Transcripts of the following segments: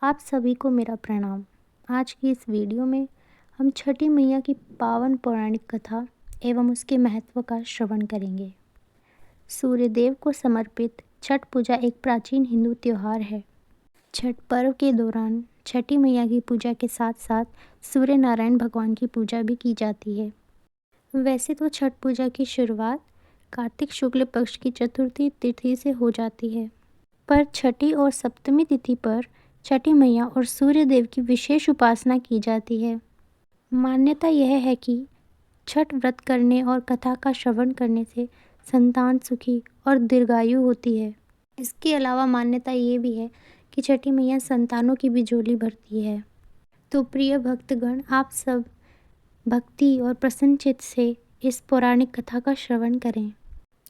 आप सभी को मेरा प्रणाम। आज की इस वीडियो में हम छठी मैया की पावन पौराणिक कथा एवं उसके महत्व का श्रवण करेंगे। सूर्यदेव को समर्पित छठ पूजा एक प्राचीन हिंदू त्योहार है। छठ पर्व के दौरान छठी मैया की पूजा के साथ साथ सूर्य नारायण भगवान की पूजा भी की जाती है। वैसे तो छठ पूजा की शुरुआत कार्तिक शुक्ल पक्ष की चतुर्थी तिथि से हो जाती है, पर छठी और सप्तमी तिथि पर छठी मैया और सूर्य देव की विशेष उपासना की जाती है। मान्यता यह है कि छठ व्रत करने और कथा का श्रवण करने से संतान सुखी और दीर्घायु होती है। इसके अलावा मान्यता ये भी है कि छठी मैया संतानों की भी झोली भरती है। तो प्रिय भक्तगण, आप सब भक्ति और प्रसन्न चित्त से इस पौराणिक कथा का श्रवण करें।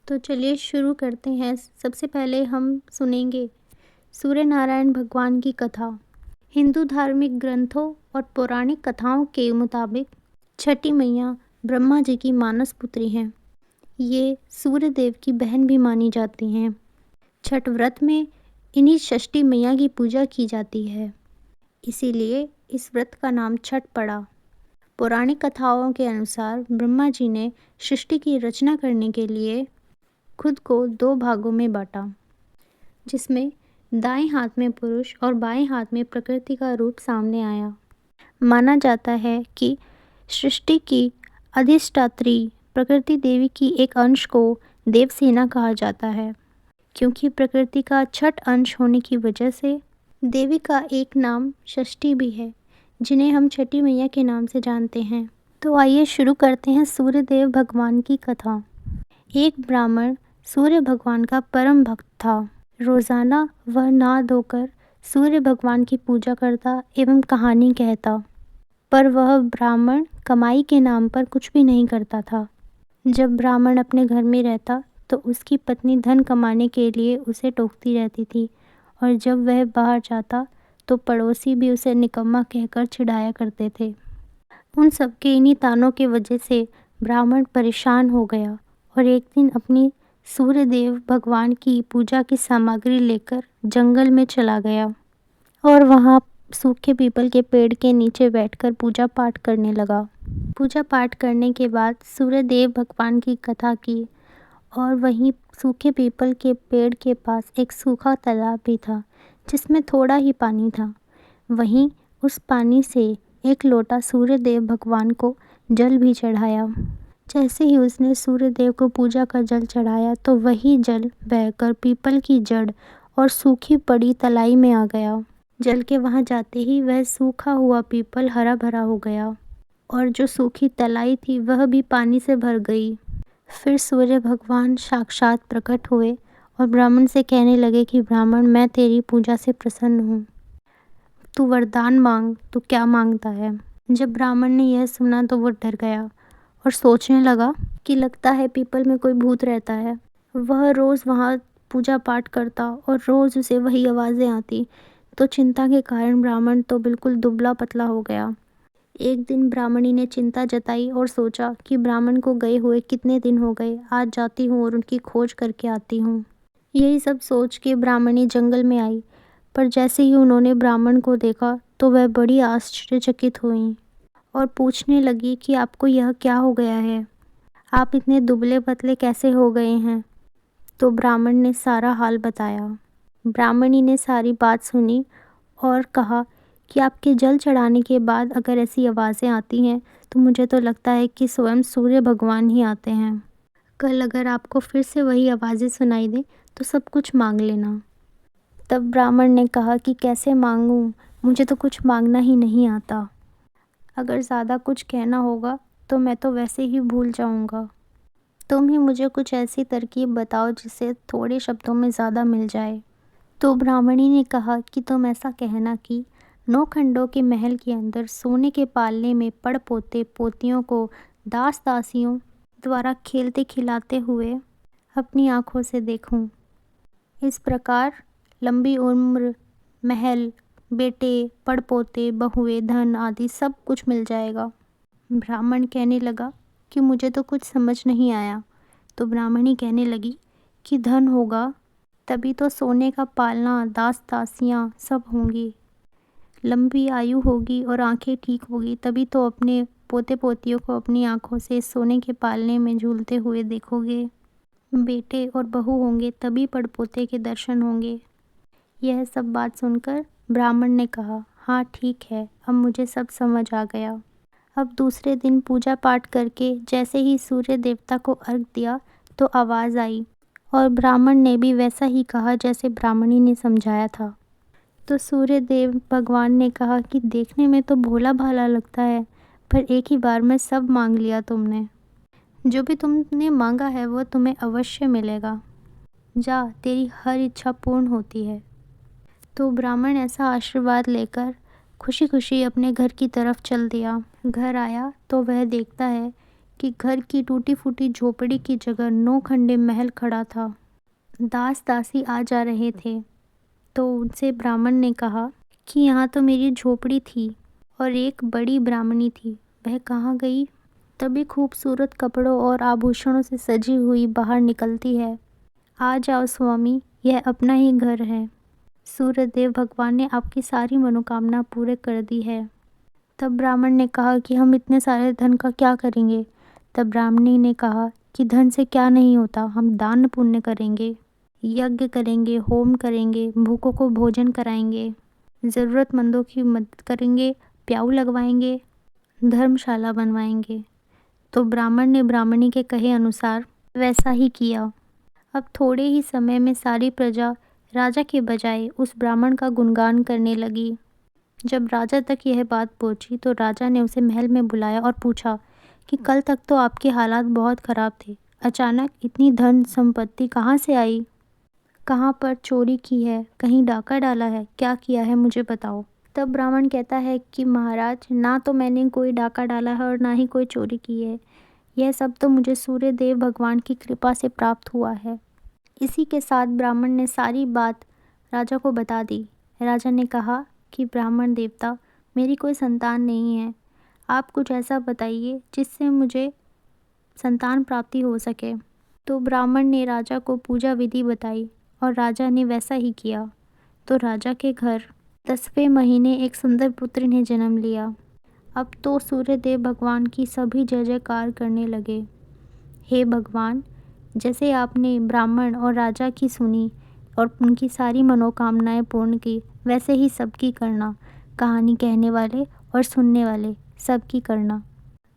तो चलिए शुरू करते हैं। सबसे पहले हम सुनेंगे सूर्य नारायण भगवान की कथा। हिंदू धार्मिक ग्रंथों और पौराणिक कथाओं के मुताबिक छठी मैया ब्रह्मा जी की मानस पुत्री हैं। ये सूर्य देव की बहन भी मानी जाती हैं। छठ व्रत में इन्हीं षष्ठी मैया की पूजा की जाती है, इसीलिए इस व्रत का नाम छठ पड़ा। पौराणिक कथाओं के अनुसार ब्रह्मा जी ने सृष्टि की रचना करने के लिए खुद को 2 भागों में बांटा, जिसमें दाएं हाथ में पुरुष और बाएं हाथ में प्रकृति का रूप सामने आया। माना जाता है कि सृष्टि की अधिष्ठात्री प्रकृति देवी की एक अंश को देवसेना कहा जाता है, क्योंकि प्रकृति का छठ अंश होने की वजह से देवी का एक नाम षष्ठी भी है, जिन्हें हम छठी मैया के नाम से जानते हैं। तो आइए शुरू करते हैं सूर्यदेव भगवान की कथा। एक ब्राह्मण सूर्य भगवान का परम भक्त था। रोजाना वह नहा धोकर सूर्य भगवान की पूजा करता एवं कहानी कहता, पर वह ब्राह्मण कमाई के नाम पर कुछ भी नहीं करता था। जब ब्राह्मण अपने घर में रहता तो उसकी पत्नी धन कमाने के लिए उसे टोकती रहती थी, और जब वह बाहर जाता तो पड़ोसी भी उसे निकम्मा कहकर चिढ़ाया करते थे। उन सबके इन्हीं तानों की वजह से ब्राह्मण परेशान हो गया और एक दिन अपनी सूर्यदेव भगवान की पूजा की सामग्री लेकर जंगल में चला गया और वहाँ सूखे पीपल के पेड़ के नीचे बैठकर पूजा पाठ करने लगा। पूजा पाठ करने के बाद सूर्यदेव भगवान की कथा की, और वहीं सूखे पीपल के पेड़ के पास एक सूखा तालाब भी था, जिसमें थोड़ा ही पानी था। वहीं उस पानी से एक लोटा सूर्यदेव भगवान को जल भी चढ़ाया। जैसे ही उसने सूर्यदेव को पूजा का जल चढ़ाया तो वही जल बहकर पीपल की जड़ और सूखी पड़ी तलाई में आ गया। जल के वहां जाते ही वह सूखा हुआ पीपल हरा भरा हो गया, और जो सूखी तलाई थी वह भी पानी से भर गई। फिर सूर्य भगवान साक्षात प्रकट हुए और ब्राह्मण से कहने लगे कि ब्राह्मण, मैं तेरी पूजा से प्रसन्न हूँ, तू वरदान मांग, तू क्या मांगता है। जब ब्राह्मण ने यह सुना तो वो डर गया और सोचने लगा कि लगता है पीपल में कोई भूत रहता है। वह रोज़ वहाँ पूजा पाठ करता और रोज़ उसे वही आवाज़ें आती, तो चिंता के कारण ब्राह्मण तो बिल्कुल दुबला पतला हो गया। एक दिन ब्राह्मणी ने चिंता जताई और सोचा कि ब्राह्मण को गए हुए कितने दिन हो गए, आज जाती हूँ और उनकी खोज करके आती हूँ। यही सब सोच के ब्राह्मणी जंगल में आई, पर जैसे ही उन्होंने ब्राह्मण को देखा तो वह बड़ी आश्चर्यचकित हुई और पूछने लगी कि आपको यह क्या हो गया है, आप इतने दुबले पतले कैसे हो गए हैं। तो ब्राह्मण ने सारा हाल बताया। ब्राह्मणी ने सारी बात सुनी और कहा कि आपके जल चढ़ाने के बाद अगर ऐसी आवाज़ें आती हैं तो मुझे तो लगता है कि स्वयं सूर्य भगवान ही आते हैं। कल अगर आपको फिर से वही आवाज़ें सुनाई दें तो सब कुछ मांग लेना। तब ब्राह्मण ने कहा कि कैसे मांगूं, मुझे तो कुछ मांगना ही नहीं आता। अगर ज़्यादा कुछ कहना होगा तो मैं तो वैसे ही भूल जाऊंगा। तुम ही मुझे कुछ ऐसी तरकीब बताओ जिससे थोड़े शब्दों में ज़्यादा मिल जाए। तो ब्राह्मणी ने कहा कि तुम ऐसा कहना कि 9 खंडों के महल के अंदर सोने के पालने में पड़ पोते पोतियों को दास दासियों द्वारा खेलते खिलाते हुए अपनी आँखों से देखूं। इस प्रकार लंबी उम्र, महल, बेटे, पड़पोते, बहुएं, धन आदि सब कुछ मिल जाएगा। ब्राह्मण कहने लगा कि मुझे तो कुछ समझ नहीं आया। तो ब्राह्मणी कहने लगी कि धन होगा तभी तो सोने का पालना, दास दासियाँ सब होंगी। लंबी आयु होगी और आंखें ठीक होगी तभी तो अपने पोते पोतियों को अपनी आंखों से सोने के पालने में झूलते हुए देखोगे। बेटे और बहू होंगे तभी पड़पोते के दर्शन होंगे। यह सब बात सुनकर ब्राह्मण ने कहा, हाँ ठीक है, अब मुझे सब समझ आ गया। अब दूसरे दिन पूजा पाठ करके जैसे ही सूर्य देवता को अर्घ दिया तो आवाज़ आई और ब्राह्मण ने भी वैसा ही कहा जैसे ब्राह्मणी ने समझाया था। तो सूर्य देव भगवान ने कहा कि देखने में तो भोला भाला लगता है, पर एक ही बार में सब मांग लिया तुमने। जो भी तुमने मांगा है वो तुम्हें अवश्य मिलेगा। जा, तेरी हर इच्छा पूर्ण होती है। तो ब्राह्मण ऐसा आशीर्वाद लेकर खुशी खुशी अपने घर की तरफ चल दिया। घर आया तो वह देखता है कि घर की टूटी फूटी झोपड़ी की जगह 9 खंडे महल खड़ा था। दास दासी आ जा रहे थे। तो उनसे ब्राह्मण ने कहा कि यहाँ तो मेरी झोपड़ी थी और एक बड़ी ब्राह्मणी थी, वह कहाँ गई? तभी खूबसूरत कपड़ों और आभूषणों से सजी हुई बाहर निकलती है। आ जाओ स्वामी, यह अपना ही घर है। सूर्यदेव भगवान ने आपकी सारी मनोकामना पूरे कर दी है। तब ब्राह्मण ने कहा कि हम इतने सारे धन का क्या करेंगे? तब ब्राह्मणी ने कहा कि धन से क्या नहीं होता, हम दान पुण्य करेंगे, यज्ञ करेंगे, होम करेंगे, भूखों को भोजन कराएंगे, ज़रूरतमंदों की मदद करेंगे, प्याऊ लगवाएंगे, धर्मशाला बनवाएंगे। तो ब्राह्मण ने ब्राह्मणी के कहे अनुसार वैसा ही किया। अब थोड़े ही समय में सारी प्रजा राजा के बजाय उस ब्राह्मण का गुणगान करने लगी। जब राजा तक यह बात पहुंची तो राजा ने उसे महल में बुलाया और पूछा कि कल तक तो आपके हालात बहुत ख़राब थे, अचानक इतनी धन संपत्ति कहाँ से आई? कहाँ पर चोरी की है? कहीं डाका डाला है? क्या किया है मुझे बताओ। तब ब्राह्मण कहता है कि महाराज, ना तो मैंने कोई डाका डाला है और ना ही कोई चोरी की है। यह सब तो मुझे सूर्य देव भगवान की कृपा से प्राप्त हुआ है। इसी के साथ ब्राह्मण ने सारी बात राजा को बता दी। राजा ने कहा कि ब्राह्मण देवता, मेरी कोई संतान नहीं है, आप कुछ ऐसा बताइए जिससे मुझे संतान प्राप्ति हो सके। तो ब्राह्मण ने राजा को पूजा विधि बताई और राजा ने वैसा ही किया। तो राजा के घर 10वें महीने एक सुंदर पुत्र ने जन्म लिया। अब तो सूर्यदेव भगवान की सभी जय जयकार करने लगे। हे भगवान, जैसे आपने ब्राह्मण और राजा की सुनी और उनकी सारी मनोकामनाएं पूर्ण की, वैसे ही सबकी करना। कहानी कहने वाले और सुनने वाले सबकी करना।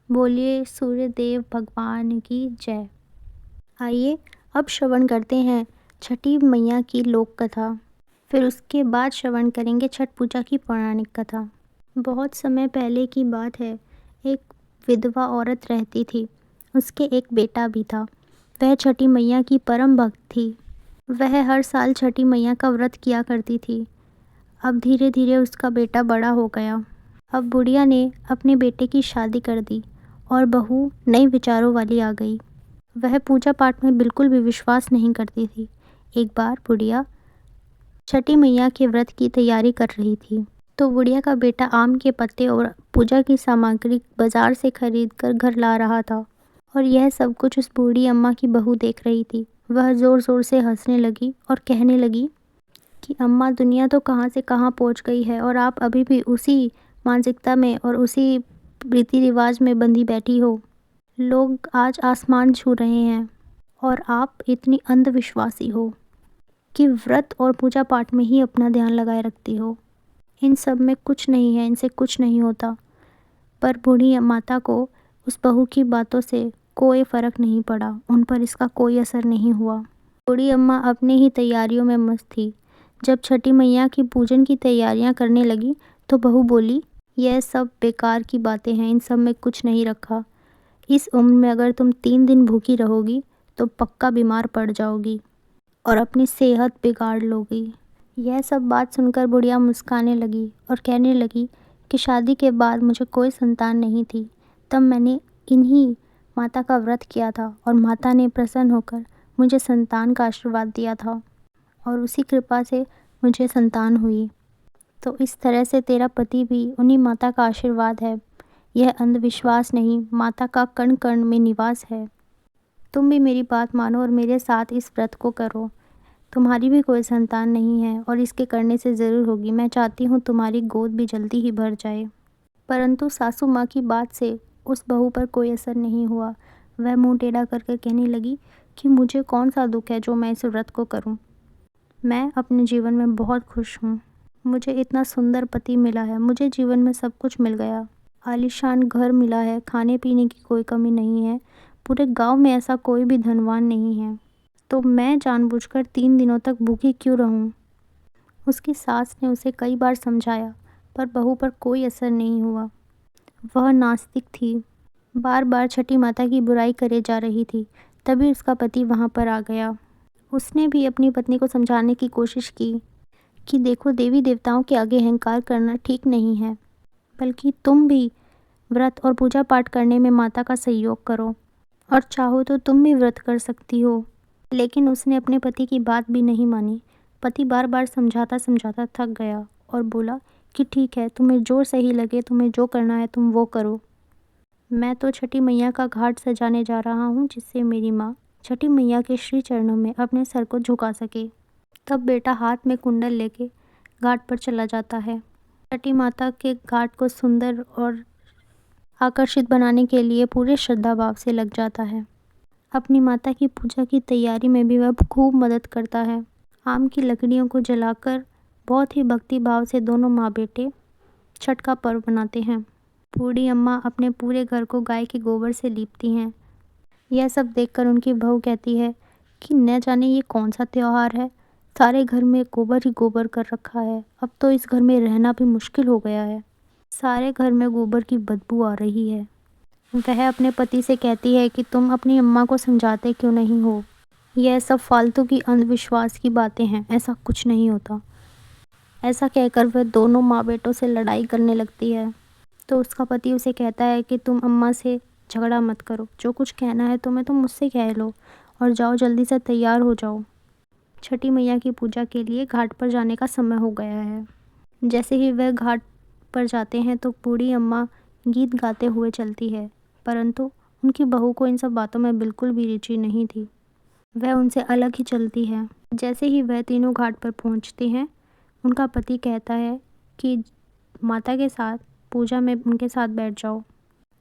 बोलिए सूर्यदेव भगवान की जय। आइए अब श्रवण करते हैं छठी मैया की लोक कथा। फिर उसके बाद श्रवण करेंगे छठ पूजा की पौराणिक कथा। बहुत समय पहले की बात है। एक विधवा औरत रहती थी। उसके एक बेटा भी था। वह छठी मैया की परम भक्त थी। वह हर साल छठी मैया का व्रत किया करती थी। अब धीरे धीरे उसका बेटा बड़ा हो गया। अब बुढ़िया ने अपने बेटे की शादी कर दी और बहू नए विचारों वाली आ गई। वह पूजा पाठ में बिल्कुल भी विश्वास नहीं करती थी। एक बार बुढ़िया छठी मैया के व्रत की तैयारी कर रही थी तो बुढ़िया का बेटा आम के पत्ते और पूजा की सामग्री बाजार से खरीद कर घर ला रहा था और यह सब कुछ उस बूढ़ी अम्मा की बहू देख रही थी। वह ज़ोर ज़ोर से हंसने लगी और कहने लगी कि अम्मा, दुनिया तो कहाँ से कहाँ पहुँच गई है और आप अभी भी उसी मानसिकता में और उसी रीति रिवाज में बंधी बैठी हो। लोग आज आसमान छू रहे हैं और आप इतनी अंधविश्वासी हो कि व्रत और पूजा पाठ में ही अपना ध्यान लगाए रखती हो। इन सब में कुछ नहीं है, इनसे कुछ नहीं होता। पर बूढ़ी माता को उस बहू की बातों से कोई फ़र्क नहीं पड़ा। उन पर इसका कोई असर नहीं हुआ। बूढ़ी अम्मा अपने ही तैयारियों में मस्त थी। जब छठी मैया की पूजन की तैयारियां करने लगी तो बहू बोली, यह सब बेकार की बातें हैं, इन सब में कुछ नहीं रखा। इस उम्र में अगर तुम 3 दिन भूखी रहोगी तो पक्का बीमार पड़ जाओगी और अपनी सेहत बिगाड़ लोगी। यह सब बात सुनकर बुढ़िया मुस्कुराने लगी और कहने लगी कि शादी के बाद मुझे कोई संतान नहीं थी। तब मैंने इन्हीं माता का व्रत किया था और माता ने प्रसन्न होकर मुझे संतान का आशीर्वाद दिया था और उसी कृपा से मुझे संतान हुई। तो इस तरह से तेरा पति भी उन्हीं माता का आशीर्वाद है। यह अंधविश्वास नहीं, माता का कण कण में निवास है। तुम भी मेरी बात मानो और मेरे साथ इस व्रत को करो। तुम्हारी भी कोई संतान नहीं है और इसके करने से ज़रूर होगी। मैं चाहती हूँ तुम्हारी गोद भी जल्दी ही भर जाए। परंतु सासू माँ की बात से उस बहू पर कोई असर नहीं हुआ। वह मुंह टेढ़ा करके कहने लगी कि मुझे कौन सा दुख है जो मैं इस व्रत को करूं। मैं अपने जीवन में बहुत खुश हूँ। मुझे इतना सुंदर पति मिला है, मुझे जीवन में सब कुछ मिल गया। आलीशान घर मिला है, खाने पीने की कोई कमी नहीं है। पूरे गांव में ऐसा कोई भी धनवान नहीं है, तो मैं जानबूझकर 3 दिनों तक भूखी क्यों रहूं? उसकी सास ने उसे कई बार समझाया, पर बहू पर कोई असर नहीं हुआ। वह नास्तिक थी, बार बार छठी माता की बुराई करे जा रही थी। तभी उसका पति वहां पर आ गया। उसने भी अपनी पत्नी को समझाने की कोशिश की कि देखो, देवी देवताओं के आगे अहंकार करना ठीक नहीं है, बल्कि तुम भी व्रत और पूजा पाठ करने में माता का सहयोग करो, और चाहो तो तुम भी व्रत कर सकती हो। लेकिन उसने अपने पति की बात भी नहीं मानी। पति बार बार समझाता समझाता थक गया और बोला कि ठीक है, तुम्हें जो सही लगे, तुम्हें जो करना है तुम वो करो। मैं तो छठी मैया का घाट सजाने जा रहा हूँ, जिससे मेरी माँ छठी मैया के श्री चरणों में अपने सर को झुका सके। तब बेटा हाथ में कुंडल लेके घाट पर चला जाता है। छठी माता के घाट को सुंदर और आकर्षित बनाने के लिए पूरे श्रद्धा भाव से लग जाता है। अपनी माता की पूजा की तैयारी में भी वह खूब मदद करता है। आम की लकड़ियों को जलाकर बहुत ही भक्ति भाव से दोनों माँ बेटे छठ का पर्व मनाते हैं। बूढ़ी अम्मा अपने पूरे घर को गाय के गोबर से लीपती हैं। यह सब देखकर उनकी बहू कहती है कि न जाने ये कौन सा त्योहार है, सारे घर में गोबर ही गोबर कर रखा है। अब तो इस घर में रहना भी मुश्किल हो गया है, सारे घर में गोबर की बदबू आ रही है। वह अपने पति से कहती है कि तुम अपनी अम्मा को समझाते क्यों नहीं हो, यह सब फालतू की अंधविश्वास की बातें हैं, ऐसा कुछ नहीं होता। ऐसा कहकर वह दोनों माँ बेटों से लड़ाई करने लगती है। तो उसका पति उसे कहता है कि तुम अम्मा से झगड़ा मत करो, जो कुछ कहना है तुम्हें तुम मुझसे कह लो, और जाओ जल्दी से तैयार हो जाओ। छठी मैया की पूजा के लिए घाट पर जाने का समय हो गया है। जैसे ही वह घाट पर जाते हैं तो बूढ़ी अम्मा गीत गाते हुए चलती है, परंतु उनकी बहू को इन सब बातों में बिल्कुल भी रुचि नहीं थी। वह उनसे अलग ही चलती है। जैसे ही वह तीनों घाट पर पहुंचते हैं, उनका पति कहता है कि माता के साथ पूजा में उनके साथ बैठ जाओ।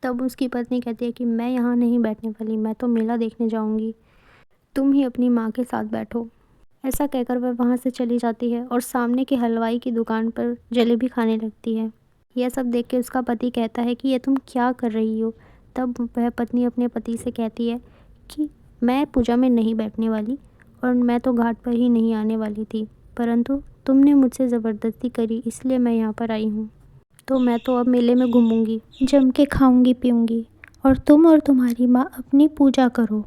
तब उसकी पत्नी कहती है कि मैं यहाँ नहीं बैठने वाली, मैं तो मेला देखने जाऊँगी, तुम ही अपनी माँ के साथ बैठो। ऐसा कहकर वह वहाँ से चली जाती है और सामने के हलवाई की दुकान पर जलेबी खाने लगती है। यह सब देख के उसका पति कहता है कि ये तुम क्या कर रही हो। तब वह पत्नी अपने पति से कहती है कि मैं पूजा में नहीं बैठने वाली, और मैं तो घाट पर ही नहीं आने वाली थी, परंतु तुमने मुझसे ज़बरदस्ती करी, इसलिए मैं यहाँ पर आई हूँ। तो मैं तो अब मेले में घूमूंगी, जम के खाऊंगी पीऊंगी, और तुम और तुम्हारी माँ अपनी पूजा करो।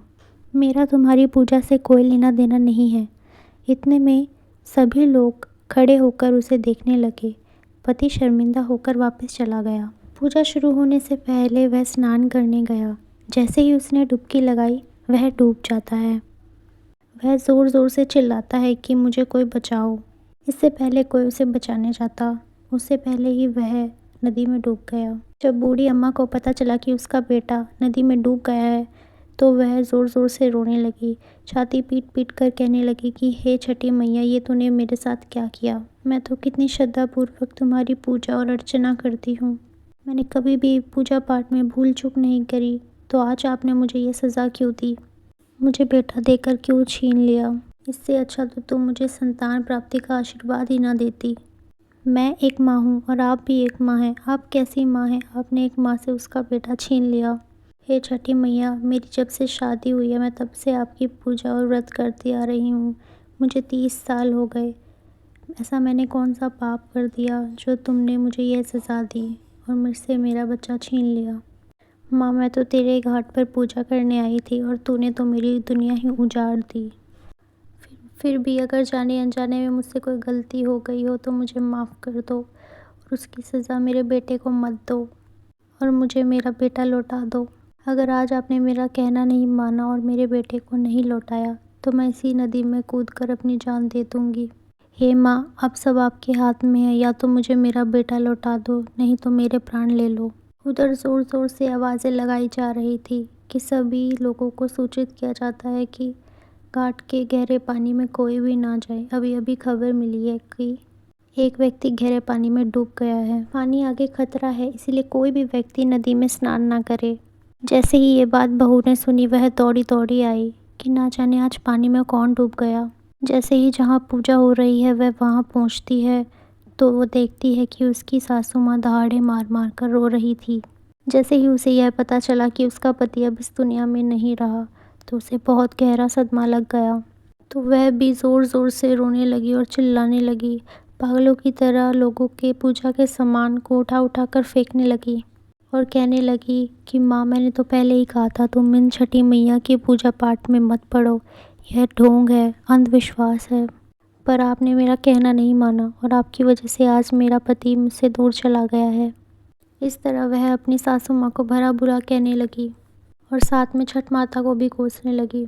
मेरा तुम्हारी पूजा से कोई लेना देना नहीं है। इतने में सभी लोग खड़े होकर उसे देखने लगे। पति शर्मिंदा होकर वापस चला गया। पूजा शुरू होने से पहले वह स्नान करने गया। जैसे ही उसने डुबकी लगाई, वह डूब जाता है। वह ज़ोर ज़ोर से चिल्लाता है कि मुझे कोई बचाओ। इससे पहले कोई उसे बचाने जाता, उससे पहले ही वह नदी में डूब गया। जब बूढ़ी अम्मा को पता चला कि उसका बेटा नदी में डूब गया है, तो वह ज़ोर ज़ोर से रोने लगी, छाती पीट पीट कर कहने लगी कि हे छठी मैया, ये तूने मेरे साथ क्या किया। मैं तो कितनी श्रद्धापूर्वक तुम्हारी पूजा और अर्चना करती हूँ। मैंने कभी भी पूजा पाठ में भूल चूक नहीं करी, तो आज आपने मुझे ये सज़ा क्यों दी? मुझे बेटा देकर क्यों छीन लिया? इससे अच्छा तो तुम मुझे संतान प्राप्ति का आशीर्वाद ही ना देती। मैं एक माँ हूँ और आप भी एक माँ हैं। आप कैसी माँ हैं? आपने एक माँ से उसका बेटा छीन लिया। हे छठी मैया, मेरी जब से शादी हुई है मैं तब से आपकी पूजा और व्रत करती आ रही हूँ। मुझे 30 साल हो गए। ऐसा मैंने कौन सा पाप कर दिया जो तुमने मुझे यह सज़ा दी और मुझसे मेरा बच्चा छीन लिया? माँ, मैं तो तेरे घाट पर पूजा करने आई थी और तूने तो मेरी दुनिया ही उजाड़ दी। फिर भी अगर जाने अनजाने में मुझसे कोई गलती हो गई हो तो मुझे माफ़ कर दो, और उसकी सज़ा मेरे बेटे को मत दो, और मुझे मेरा बेटा लौटा दो। अगर आज आपने मेरा कहना नहीं माना और मेरे बेटे को नहीं लौटाया, तो मैं इसी नदी में कूदकर अपनी जान दे दूँगी। हे माँ, अब सब आपके हाथ में है, या तो मुझे मेरा बेटा लौटा दो, नहीं तो मेरे प्राण ले लो। उधर ज़ोर ज़ोर से आवाज़ें लगाई जा रही थी कि सभी लोगों को सूचित किया जाता है कि घाट के गहरे पानी में कोई भी ना जाए। अभी अभी खबर मिली है कि एक व्यक्ति गहरे पानी में डूब गया है। पानी आगे खतरा है, इसलिए कोई भी व्यक्ति नदी में स्नान ना करे। जैसे ही ये बात बहू ने सुनी, वह दौड़ी दौड़ी आई कि ना जाने आज पानी में कौन डूब गया। जैसे ही जहाँ पूजा हो रही है वह वहाँ पहुँचती है तो वो देखती है कि उसकी सासू माँ दहाड़े मार मार कर रो रही थी। जैसे ही उसे यह पता चला कि उसका पति अब इस दुनिया में नहीं रहा तो उसे बहुत गहरा सदमा लग गया। तो वह भी ज़ोर ज़ोर से रोने लगी और चिल्लाने लगी। पागलों की तरह लोगों के पूजा के सामान को उठा उठा कर फेंकने लगी और कहने लगी कि माँ, मैंने तो पहले ही कहा था तुम इन छठी मैया के पूजा पाठ में मत पड़ो, यह ढोंग है, अंधविश्वास है। पर आपने मेरा कहना नहीं माना और आपकी वजह से आज मेरा पति मुझसे दूर चला गया है। इस तरह वह अपनी सासू माँ को भला बुरा कहने लगी और साथ में छठ माता को भी कोसने लगी।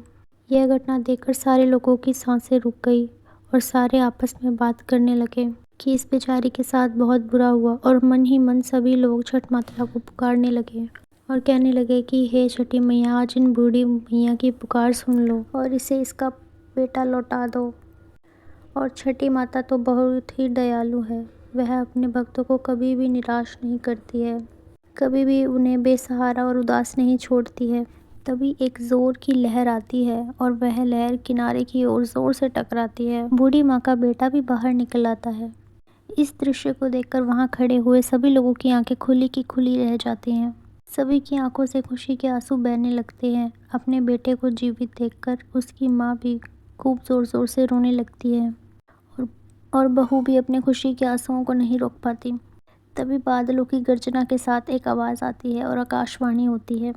यह घटना देखकर सारे लोगों की सांसें रुक गई और सारे आपस में बात करने लगे कि इस बेचारी के साथ बहुत बुरा हुआ। और मन ही मन सभी लोग छठ माता को पुकारने लगे और कहने लगे कि हे छठी मैया, आज इन बूढ़ी मैया की पुकार सुन लो और इसे इसका बेटा लौटा दो। और छठी माता तो बहुत ही दयालु है, वह अपने भक्तों को कभी भी निराश नहीं करती है, कभी भी उन्हें बेसहारा और उदास नहीं छोड़ती है। तभी एक जोर की लहर आती है और वह लहर किनारे की ओर जोर से टकराती है। बूढ़ी माँ का बेटा भी बाहर निकल आता है। इस दृश्य को देखकर वहाँ खड़े हुए सभी लोगों की आंखें खुली की खुली रह जाती हैं। सभी की आंखों से खुशी के आंसू बहने लगते हैं। अपने बेटे को जीवित देखकर उसकी माँ भी खूब जोर जोर से रोने लगती है और बहू भी अपने खुशी के आंसुओं को नहीं रोक पाती। तभी बादलों की गर्जना के साथ एक आवाज़ आती है और आकाशवाणी होती है।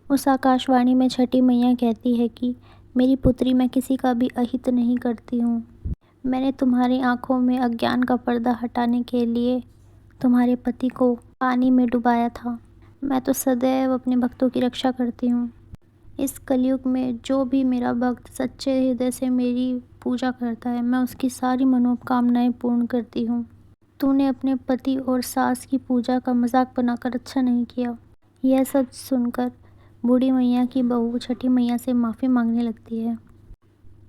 उस आकाशवाणी में छठी मैया कहती है कि मेरी पुत्री, मैं किसी का भी अहित नहीं करती हूँ। मैंने तुम्हारी आंखों में अज्ञान का पर्दा हटाने के लिए तुम्हारे पति को पानी में डुबाया था। मैं तो सदैव अपने भक्तों की रक्षा करती हूँ। इस कलयुग में जो भी मेरा भक्त सच्चे हृदय से मेरी पूजा करता है, मैं उसकी सारी मनोकामनाएं पूर्ण करती हूँ। तूने अपने पति और सास की पूजा का मजाक बनाकर अच्छा नहीं किया। यह सब सुनकर बूढ़ी मैया की बहू छठी मैया से माफ़ी मांगने लगती है।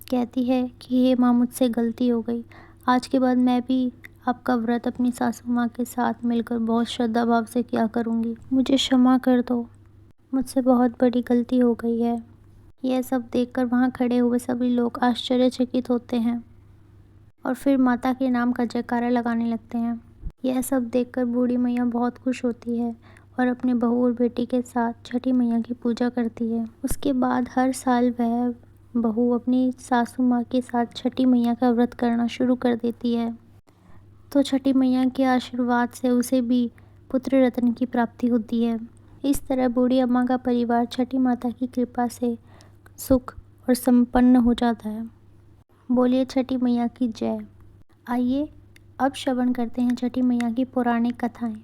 कहती है कि हे माँ, मुझसे गलती हो गई। आज के बाद मैं भी आपका व्रत अपनी सासू माँ के साथ मिलकर बहुत श्रद्धा भाव से किया करूँगी। मुझे क्षमा कर दो, मुझसे बहुत बड़ी गलती हो गई है। यह सब देखकर वहाँ खड़े हुए सभी लोग आश्चर्यचकित होते हैं और फिर माता के नाम का जयकारा लगाने लगते हैं। यह सब देखकर बूढ़ी मैया बहुत खुश होती है और अपने बहू और बेटी के साथ छठी मैया की पूजा करती है। उसके बाद हर साल वह बहू अपनी सासू माँ के साथ छठी मैया का व्रत करना शुरू कर देती है। तो छठी मैया के आशीर्वाद से उसे भी पुत्र रत्न की प्राप्ति होती है। इस तरह बूढ़ी अम्मा का परिवार छठी माता की कृपा से सुख और संपन्न हो जाता है। बोलिए छठी मैया की जय। आइए अब श्रवण करते हैं छठी मैया की पौराणिक कथाएं।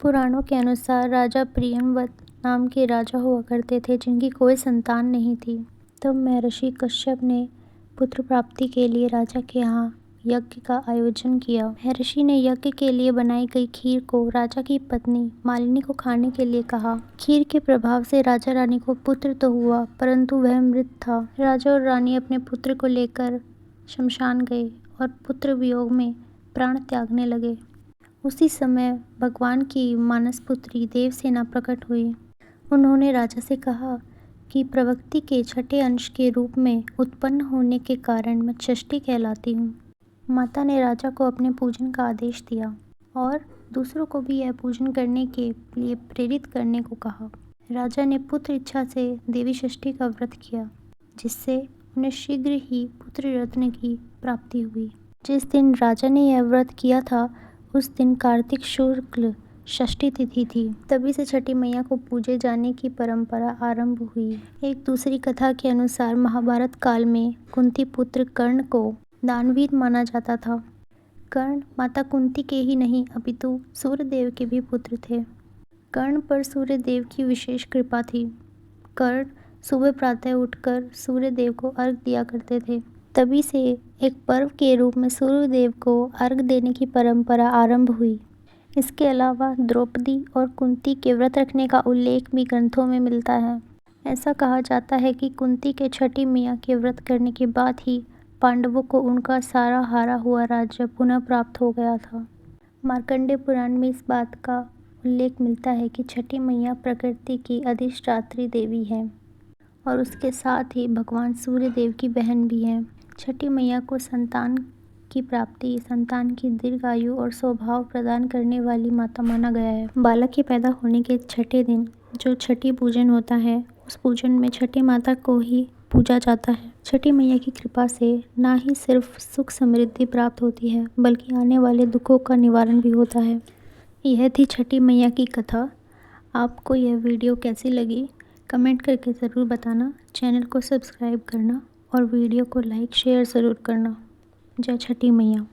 पुराणों के अनुसार राजा प्रियंवत नाम के राजा हुआ करते थे, जिनकी कोई संतान नहीं थी। तब महर्षि कश्यप ने पुत्र प्राप्ति के लिए राजा के यहाँ यज्ञ का आयोजन किया। महर्षि ने यज्ञ के लिए बनाई गई खीर को राजा की पत्नी मालिनी को खाने के लिए कहा। खीर के प्रभाव से राजा रानी को पुत्र तो हुआ, परंतु वह मृत था। राजा और रानी अपने पुत्र को लेकर शमशान गए और पुत्र वियोग में प्राण त्यागने लगे। उसी समय भगवान की मानस पुत्री देवसेना प्रकट हुई। उन्होंने राजा से कहा कि प्रवृत्ति के छठे अंश के रूप में उत्पन्न होने के कारण मैं षष्ठी कहलाती हूँ। माता ने राजा को अपने पूजन का आदेश दिया और दूसरों को भी यह पूजन करने के लिए प्रेरित करने को कहा। राजा ने पुत्र इच्छा से देवी षष्ठी का व्रत किया, जिससे उन्हें शीघ्र ही पुत्र रत्न की प्राप्ति हुई। जिस दिन राजा ने यह व्रत किया था उस दिन कार्तिक शुक्ल षष्ठी तिथि थी। तभी से छठी मैया को पूजे जाने की परंपरा आरंभ हुई। एक दूसरी कथा के अनुसार महाभारत काल में कुंती पुत्र कर्ण को दानवीर माना जाता था। कर्ण माता कुंती के ही नहीं अपितु सूर्यदेव के भी पुत्र थे। कर्ण पर सूर्यदेव की विशेष कृपा थी। कर्ण सुबह प्रातः उठकर सूर्यदेव को अर्घ दिया करते थे। तभी से एक पर्व के रूप में सूर्यदेव को अर्घ देने की परंपरा आरंभ हुई। इसके अलावा द्रौपदी और कुंती के व्रत रखने का उल्लेख भी ग्रंथों में मिलता है। ऐसा कहा जाता है कि कुंती के छठी मैया के व्रत करने के बाद ही पांडवों को उनका सारा हारा हुआ राज्य पुनः प्राप्त हो गया था। मार्कंडेय पुराण में इस बात का उल्लेख मिलता है कि छठी मैया प्रकृति की अधिष्ठात्री देवी है और उसके साथ ही भगवान सूर्य देव की बहन भी है। छठी मैया को संतान की प्राप्ति, संतान की दीर्घायु और सौभाग्य प्रदान करने वाली माता माना गया है। बालक के पैदा होने के छठे दिन जो छठी पूजन होता है, उस पूजन में छठी माता को ही पूजा जाता है। छठी मैया की कृपा से ना ही सिर्फ सुख समृद्धि प्राप्त होती है, बल्कि आने वाले दुखों का निवारण भी होता है। यह थी छठी मैया की कथा। आपको यह वीडियो कैसी लगी कमेंट करके ज़रूर बताना। चैनल को सब्सक्राइब करना और वीडियो को लाइक शेयर ज़रूर करना। जय छठी मैया।